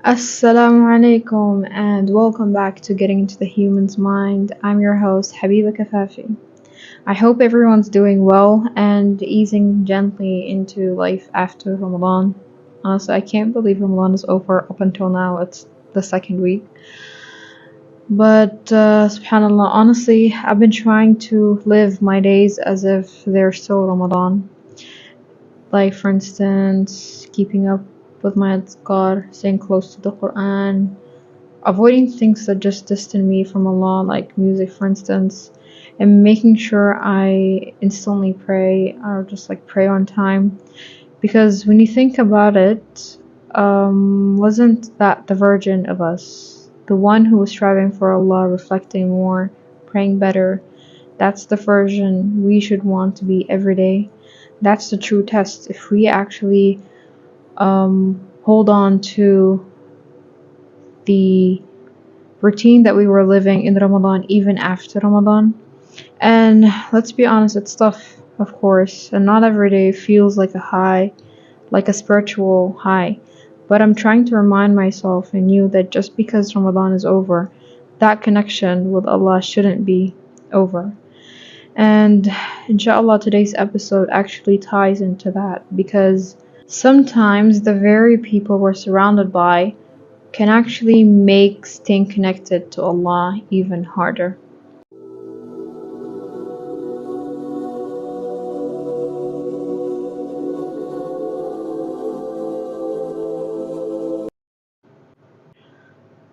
Assalamu alaikum and welcome back to Getting into the Human's Mind. I'm your host, Habiba Kafafi. I hope everyone's doing well and easing gently into life after Ramadan. Honestly, I can't believe Ramadan is over up until now. It's the second week. But subhanAllah, honestly, I've been trying to live my days as if they're still Ramadan. Like, for instance, keeping up with my adhkar, staying close to the Quran, avoiding things that just distance me from Allah, like music, for instance, and making sure I instantly pray or just like pray on time. Because when you think about it, wasn't that the version of us, the one who was striving for Allah, reflecting more, praying better? That's the version we should want to be every day. That's the true test. If we actually hold on to the routine that we were living in Ramadan even after Ramadan. And let's be honest, it's tough, of course, and not every day feels like a high, like a spiritual high. But I'm trying to remind myself and you that just because Ramadan is over, that connection with Allah shouldn't be over. And inshallah, today's episode actually ties into that, because sometimes the very people we're surrounded by can actually make staying connected to Allah even harder.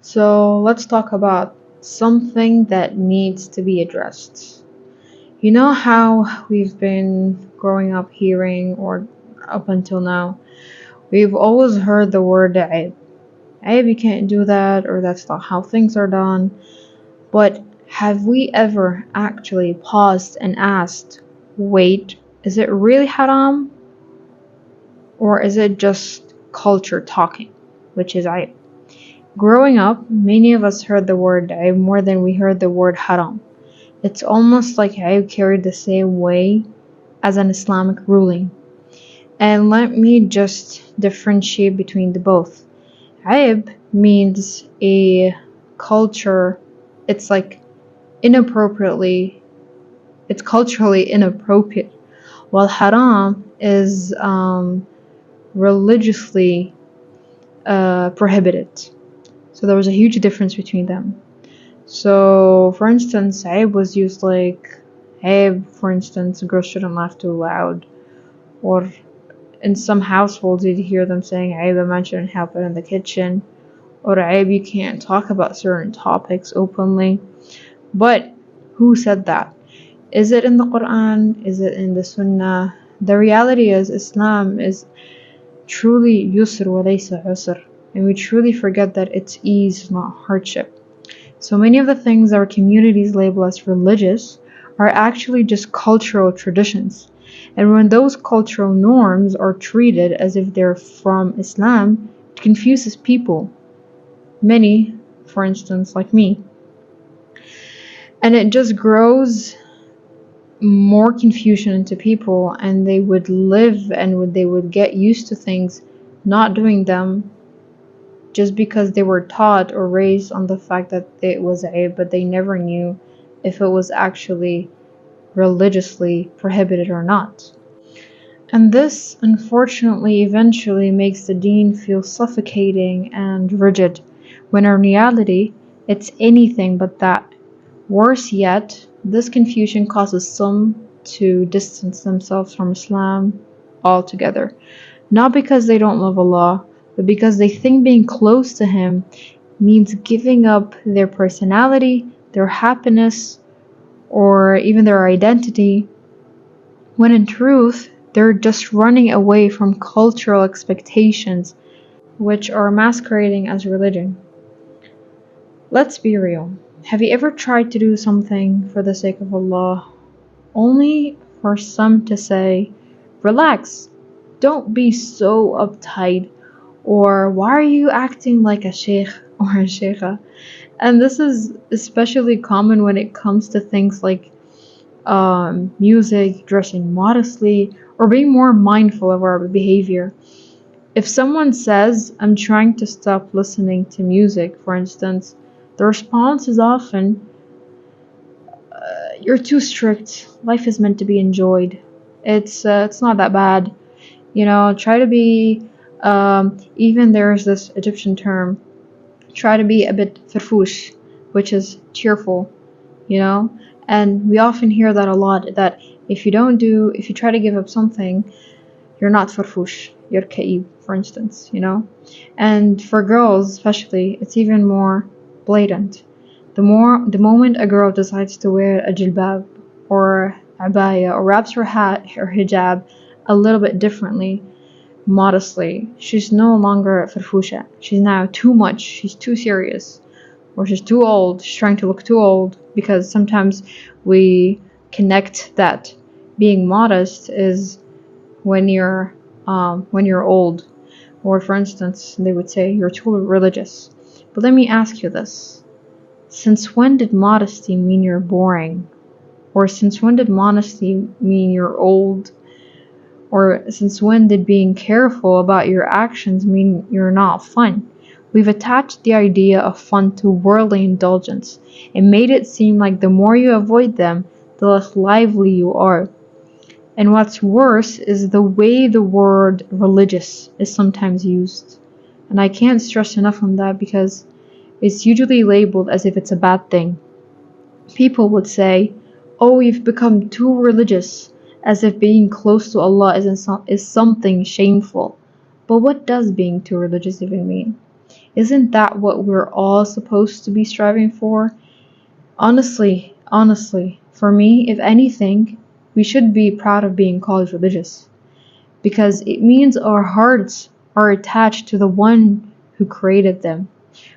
So let's talk about something that needs to be addressed. You know how we've been growing up hearing, or up until now, we've always heard the word ʿAib. ʿAib, you can't do that, or that's not how things are done. But have we ever actually paused and asked, wait, is it really haram? Or is it just culture talking, which is ʿAib? Growing up, many of us heard the word ʿAib more than we heard the word haram. It's almost like ʿAib carried the same way as an Islamic ruling. And let me just differentiate between the both. ʿAib means a culture, it's like it's culturally inappropriate, while haram is religiously prohibited. So there was a huge difference between them. So, for instance, ʿAib was used like ʿAib, for instance, girls shouldn't laugh too loud. Or in some households, you'd hear them saying ʿAib, a man shouldn't help it in the kitchen. Or ʿAib, you can't talk about certain topics openly. But who said that? Is it in the Quran? Is it in the Sunnah? The reality is Islam is truly yusr wa laysa usr. And we truly forget that it's ease, not hardship. So many of the things our communities label as religious are actually just cultural traditions. And when those cultural norms are treated as if they're from Islam, it confuses people. Many, for instance, like me. And it just grows more confusion into people, and they would live and they would get used to things, not doing them, just because they were taught or raised on the fact that it was ʿAib, but they never knew if it was actually religiously prohibited or not. And this, unfortunately, eventually makes the deen feel suffocating and rigid, when in reality, it's anything but that. Worse yet, this confusion causes some to distance themselves from Islam altogether. Not because they don't love Allah, but because they think being close to Him means giving up their personality, their happiness, or even their identity, when in truth, they're just running away from cultural expectations, which are masquerading as religion. Let's be real. Have you ever tried to do something for the sake of Allah, only for some to say, relax, don't be so uptight, or why are you acting like a sheikh or a sheikha? And this is especially common when it comes to things like music, dressing modestly, or being more mindful of our behavior. If someone says, I'm trying to stop listening to music, for instance, the response is often, you're too strict. Life is meant to be enjoyed. It's not that bad. Try to be, even there's this Egyptian term, try to be a bit farfoush, which is cheerful, and we often hear that a lot, that if you try to give up something, you're not farfoush, you're kaʻīb, for instance, and for girls especially, it's even more blatant. The moment a girl decides to wear a jilbab or abaya, or wraps her hijab a little bit differently, modestly, she's no longer farfusha. She's now too much. She's too serious, or she's too old. She's trying to look too old, because sometimes we connect that being modest is when you're old, or for instance, they would say you're too religious. But let me ask you this: since when did modesty mean you're boring? Or since when did modesty mean you're old? Or since when did being careful about your actions mean you're not fun? We've attached the idea of fun to worldly indulgence and made it seem like the more you avoid them, the less lively you are. And what's worse is the way the word religious is sometimes used. And I can't stress enough on that, because it's usually labeled as if it's a bad thing. People would say, oh, you've become too religious, as if being close to Allah is something shameful. But what does being too religious even mean? Isn't that what we're all supposed to be striving for? Honestly, for me, if anything, we should be proud of being called religious, because it means our hearts are attached to the one who created them.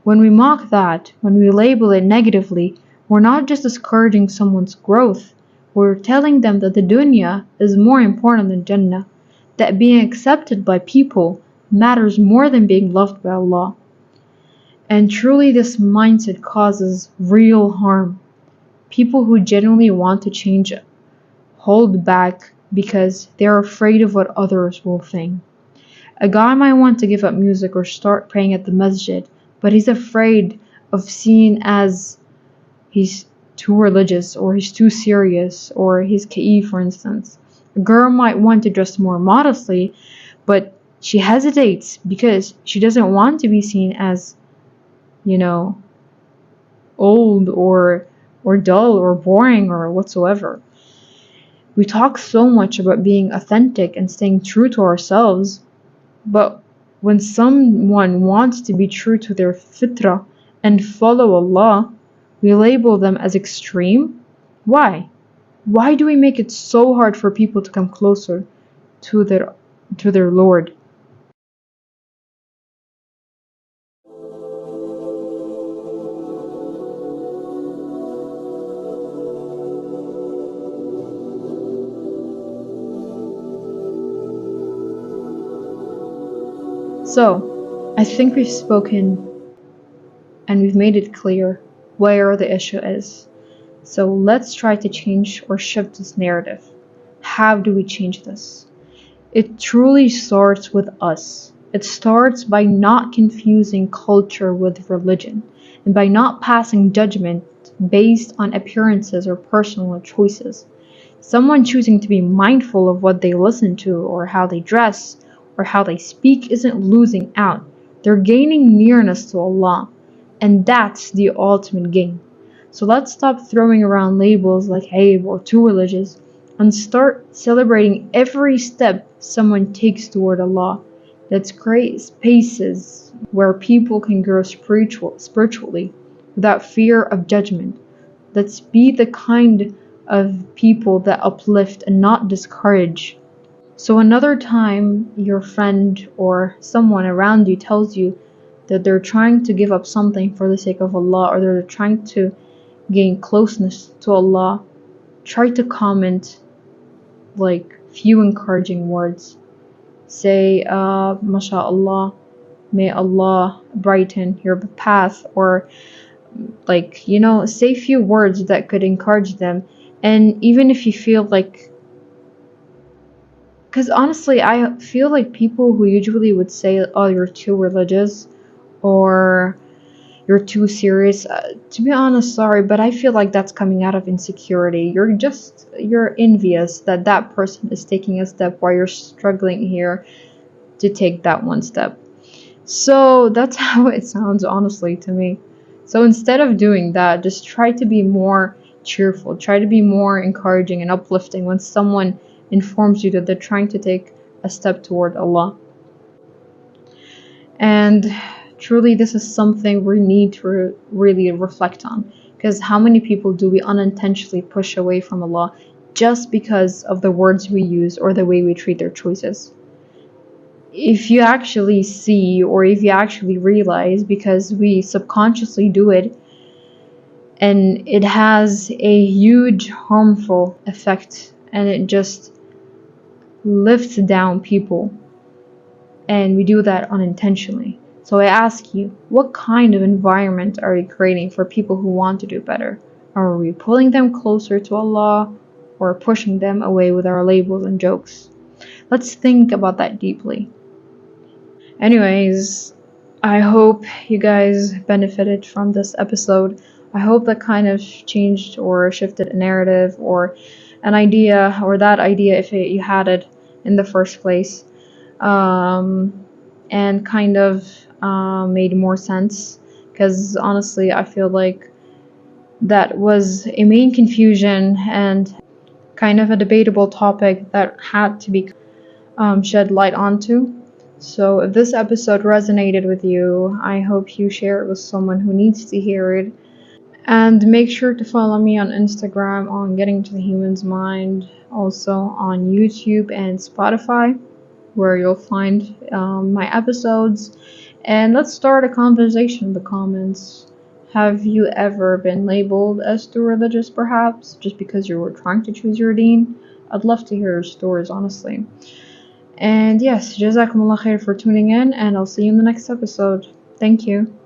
When we mock that, when we label it negatively, we're not just discouraging someone's growth, we're telling them that the dunya is more important than Jannah, that being accepted by people matters more than being loved by Allah. And truly, this mindset causes real harm. People who genuinely want to change hold back because they're afraid of what others will think. A guy might want to give up music or start praying at the masjid, but he's afraid of seen as he's too religious, or he's too serious, or he's kaʻīb, for instance. A girl might want to dress more modestly, but she hesitates because she doesn't want to be seen as, old or dull or boring or whatsoever. We talk so much about being authentic and staying true to ourselves, but when someone wants to be true to their fitrah and follow Allah, we label them as extreme. Why? Why do we make it so hard for people to come closer to their Lord? So, I think we've spoken and we've made it clear where the issue is. So let's try to change or shift this narrative. How do we change this? It truly starts with us. It starts by not confusing culture with religion, and by not passing judgment based on appearances or personal choices. Someone choosing to be mindful of what they listen to, or how they dress, or how they speak isn't losing out. They're gaining nearness to Allah, and that's the ultimate gain. So let's stop throwing around labels like ʿAib or too religious, and start celebrating every step someone takes toward Allah. Let's create spaces where people can grow spiritually without fear of judgment. Let's be the kind of people that uplift and not discourage. So another time your friend or someone around you tells you that they're trying to give up something for the sake of Allah, or they're trying to gain closeness to Allah, try to comment like few encouraging words. Say, MashaAllah, may Allah brighten your path, or say few words that could encourage them. And even if you feel like Because honestly, I feel like people who usually would say, oh, you're too religious or you're too serious. To be honest, sorry, but I feel like that's coming out of insecurity. You're envious that that person is taking a step while you're struggling here to take that one step. So that's how it sounds, honestly, to me. So instead of doing that, just try to be more cheerful, try to be more encouraging and uplifting when someone informs you that they're trying to take a step toward Allah. And truly, this is something we need to really reflect on. Because how many people do we unintentionally push away from Allah just because of the words we use or the way we treat their choices? If you actually see, or if you actually realize, because we subconsciously do it, and it has a huge harmful effect, and it just lifts down people, and we do that unintentionally. So I ask you, what kind of environment are we creating for people who want to do better? Are we pulling them closer to Allah, or pushing them away with our labels and jokes? Let's think about that deeply. Anyways, I hope you guys benefited from this episode. I hope that kind of changed or shifted a narrative or an idea, or that idea if you had it in the first place, and kind of made more sense. Because honestly, I feel like that was a main confusion and kind of a debatable topic that had to be shed light onto. So if this episode resonated with you, I hope you share it with someone who needs to hear it. And make sure to follow me on Instagram on Getting to the Human's Mind, also on YouTube and Spotify, where you'll find my episodes. And let's start a conversation in the comments. Have you ever been labeled as too religious, perhaps, just because you were trying to choose your deen? I'd love to hear your stories, honestly. And yes, Jazakumullah khair for tuning in, and I'll see you in the next episode. Thank you.